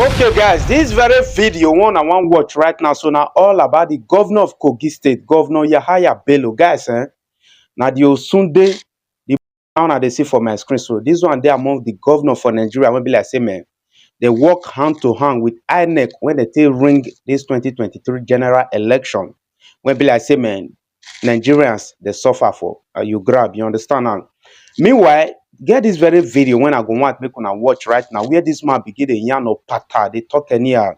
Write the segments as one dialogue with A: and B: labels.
A: Okay, guys, this very video one I want watch right now. So now all about the governor of Kogi State, Governor Yahaya Bello, guys. Now the Sunday, the one they see for my screen. So this one they among the governor for Nigeria. When be like say man, they work hand to hand with INEC when they take ring this 2023 general election. When be like say man, Nigerians they suffer for you grab. You understand now? Meanwhile, get this very video when I go want make una watch right now. Where this man begin the yarn of pata, they talk anyhow.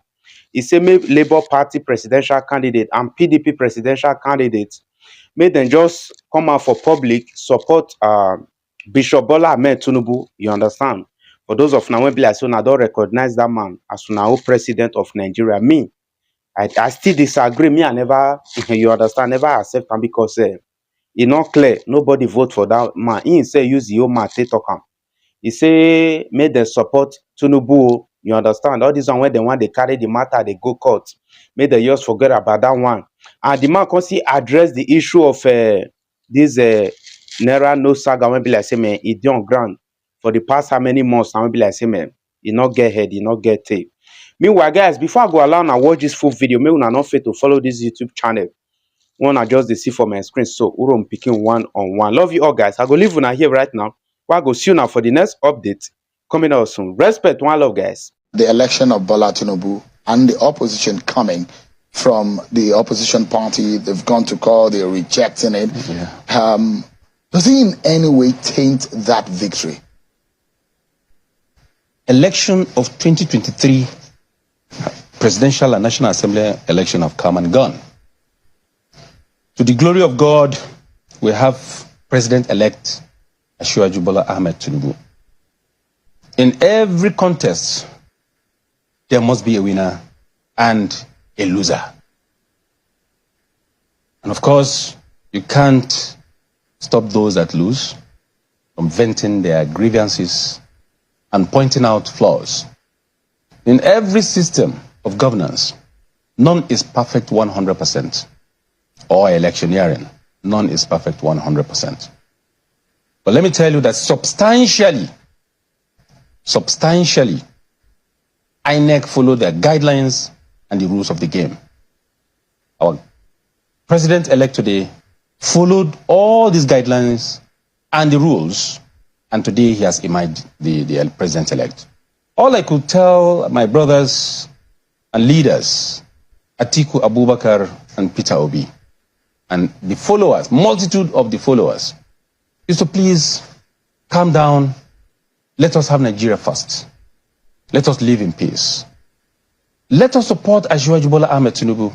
A: He say make Labour Party presidential candidate and PDP presidential candidate make them just come out for public support Bishop Bola Ahmed Tinübu. You understand? For those of now when be like so now don't recognize that man as now president of Nigeria. Me, I still disagree. Me, I never you understand, never accept him because e not clear. Nobody vote for that man. He say use the old man take talk am. He say make them support Tinübu. You understand? All this one when they want they carry the matter, they go court. Make the just forget about that one. And the man can see address the issue of this Naira no saga when be like say man, he on ground for the past how many months. And when be like say man, he not get head, he not get tape. Meanwhile, guys, before I go along and watch this full video, make una not fail to follow this YouTube channel. One I just see for my screen. So I'm picking one on one. Love you all, guys. I go leave una here right now. I go see you now for the next update coming out soon. Respect, one love, guys.
B: The election of Bola Tinübu and the opposition coming from the opposition party, they've gone to court, they're rejecting it. Yeah. Does it in any way taint that victory?
C: Election of 2023 presidential and national assembly election have come and gone. To the glory of God, we have President-elect Asiwaju Bola Ahmed Tinübu. In every contest, there must be a winner and a loser. And of course, you can't stop those that lose from venting their grievances and pointing out flaws. In every system of governance, none is perfect 100%. Or electioneering, none is perfect 100%. But let me tell you that substantially, INEC followed their guidelines and the rules of the game. Our president-elect today followed all these guidelines and the rules, and today he has emerged the president-elect. All I could tell my brothers and leaders, Àtìkū Abubakar and Peter Obi, and the followers, multitude of the followers, is to please calm down. Let us have Nigeria first. Let us live in peace. Let us support Asiwaju Bola Ahmed Tinübu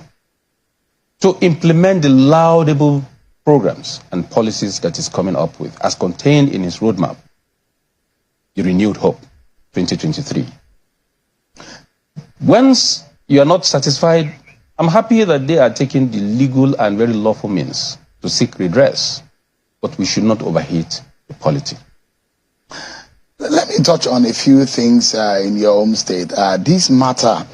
C: to implement the laudable programs and policies that is coming up with, as contained in his roadmap, the Renewed Hope 2023. Once you are not satisfied, I'm happy that they are taking the legal and very lawful means to seek redress, but we should not overheat the polity.
B: Let me touch on a few things in your home state. This matter,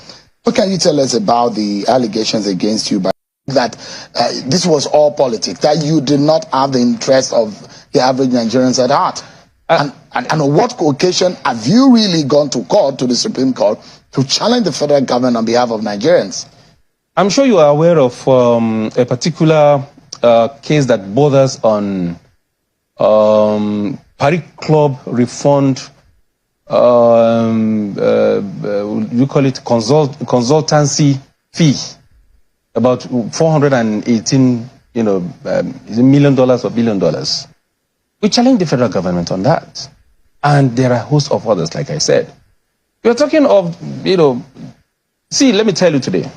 B: what can you tell us about the allegations against you that this was all politics, that you did not have the interest of the average Nigerians at heart? And on what occasion have you really gone to court, to the Supreme Court, to challenge the federal government on behalf of Nigerians?
C: I'm sure you are aware of a particular case that borders on Paris Club refund, you call it consultancy fee, about $418 million or $1 billion. We challenge the federal government on that. And there are a host of others, like I said. We're talking of, see, let me tell you today.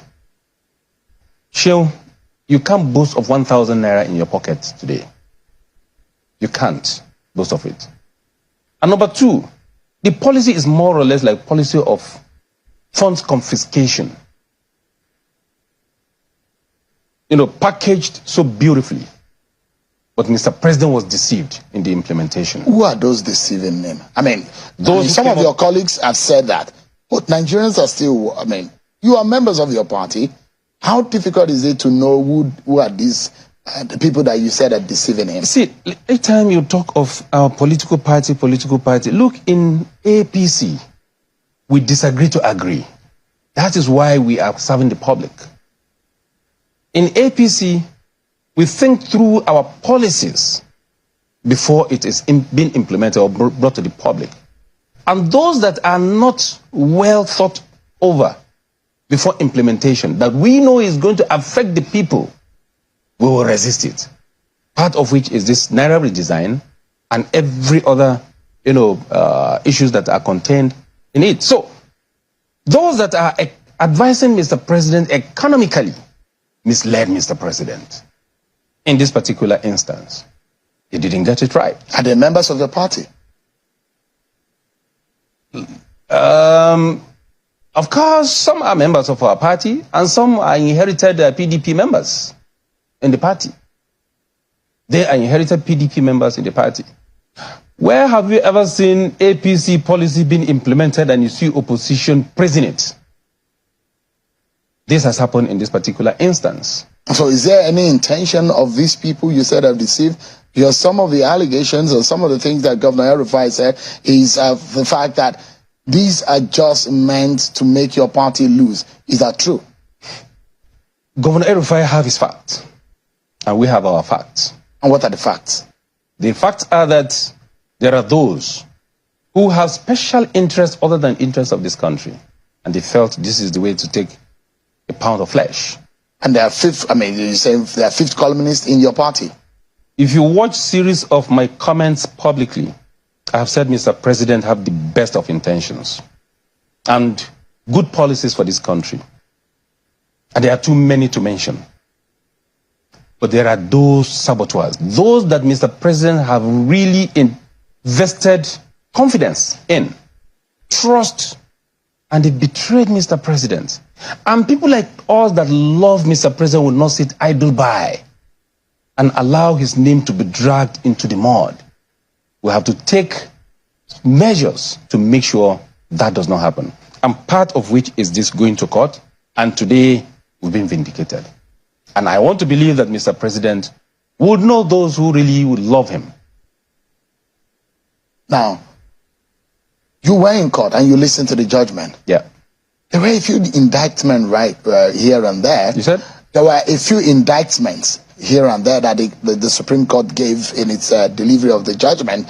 C: Sheil, you can't boast of 1,000 naira in your pocket today. You can't boast of it. And number two, the policy is more or less like policy of funds confiscation. Packaged so beautifully. But Mr. President was deceived in the implementation.
B: Who are those deceiving them? Some of your colleagues have said that. But Nigerians are still, you are members of your party. How difficult is it to know who are these the people that you said are deceiving him?
C: See, every time you talk of our political party, look, in APC, we disagree to agree. That is why we are serving the public. In APC, we think through our policies before it is being implemented or brought to the public. And those that are not well thought over before implementation, that we know is going to affect the people, we will resist it. Part of which is this Naira redesign and every other, issues that are contained in it. So, those that are advising Mr. President economically misled Mr. President. In this particular instance, he didn't get it right.
B: Are they members of the party?
C: Of course, some are members of our party, and some are inherited PDP members in the party. They are inherited PDP members in the party. Where have you ever seen APC policy being implemented and you see opposition praising it? This has happened in this particular instance.
B: So is there any intention of these people you said have deceived? Because some of the allegations or some of the things that Governor El-Rufai said is the fact that these are just meant to make your party lose. Is that true?
C: Governor El-Rufai have his facts, and we have our facts.
B: And what are the facts?
C: The facts are that there are those who have special interests other than interests of this country, and they felt this is the way to take a pound of flesh.
B: And they are you say they are fifth columnists in your party.
C: If you watch series of my comments publicly, I have said Mr. President have the best of intentions and good policies for this country. And there are too many to mention. But there are those saboteurs, those that Mr. President have really invested confidence in, trust, and they betrayed Mr. President. And people like us that love Mr. President will not sit idle by and allow his name to be dragged into the mud. We have to take measures to make sure that does not happen. And part of which is this going to court, and today we've been vindicated. And I want to believe that Mr. President would know those who really would love him.
B: Now, you were in court and you listened to the judgment.
C: Yeah.
B: There were a few indictments here and there.
C: You said?
B: There were a few indictments here and there that the Supreme Court gave in its delivery of the judgment.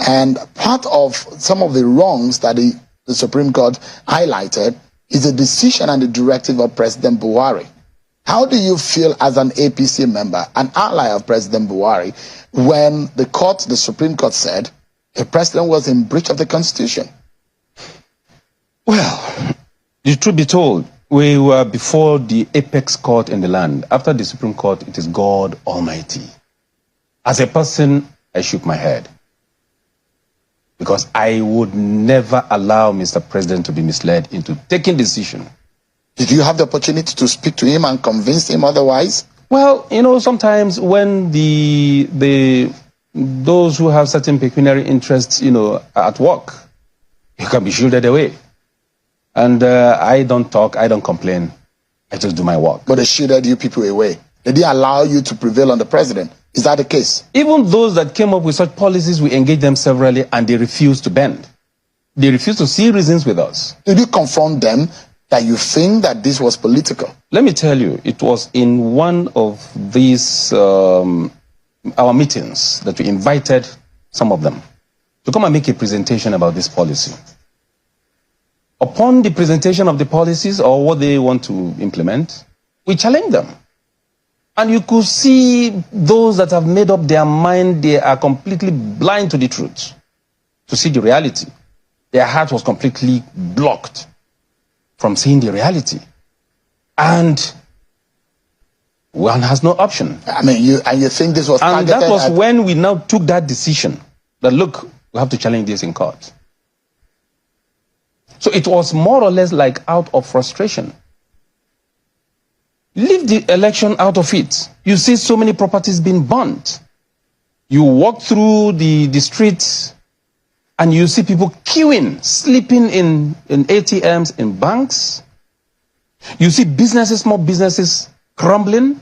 B: And part of some of the wrongs that the Supreme Court highlighted is the decision and the directive of President Buhari. How do you feel as an APC member, an ally of President Buhari, when the Supreme Court said the president was in breach of the Constitution?
C: Well, the truth be told, we were before the apex court in the land. After the Supreme Court, it is God Almighty. As a person, I shook my head. Because I would never allow Mr. President to be misled into taking decision.
B: Did you have the opportunity to speak to him and convince him otherwise?
C: Well, sometimes when those who have certain pecuniary interests, are at work, you can be shielded away. And I don't talk, I don't complain. I just do my work.
B: But they shielded you people away. They didn't allow you to prevail on the president. Is that the case?
C: Even those that came up with such policies, we engaged them severally and they refused to bend. They refused to see reasons with us.
B: Did you confront them that you think that this was political?
C: Let me tell you, it was in one of these, our meetings, that we invited some of them to come and make a presentation about this policy. Upon the presentation of the policies or what they want to implement, we challenge them. And you could see those that have made up their mind, they are completely blind to the truth, to see the reality. Their heart was completely blocked from seeing the reality. And one has no option.
B: You think this was targeted?
C: And that was when we now took that decision that, look, we have to challenge this in court. So it was more or less like out of frustration. Leave the election out of it. You see so many properties being burnt. You walk through the streets and you see people queuing, sleeping in ATMs, in banks. You see businesses, small businesses crumbling.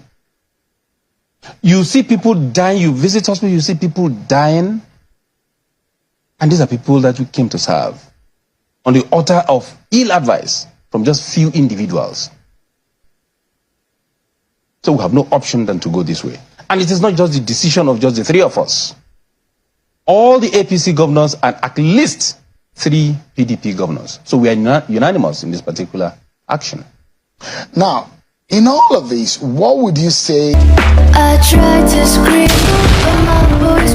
C: You see people dying. You visit hospitals, you see people dying. And these are people that we came to serve on the altar of ill advice. from just few individuals. So we have no option than to go this way. And it is not just the decision of just the three of us. All the APC governors and at least 3 PDP governors. So we are unanimous in this particular action.
B: Now, in all of this, what would you say?
D: I tried to scream, but my voice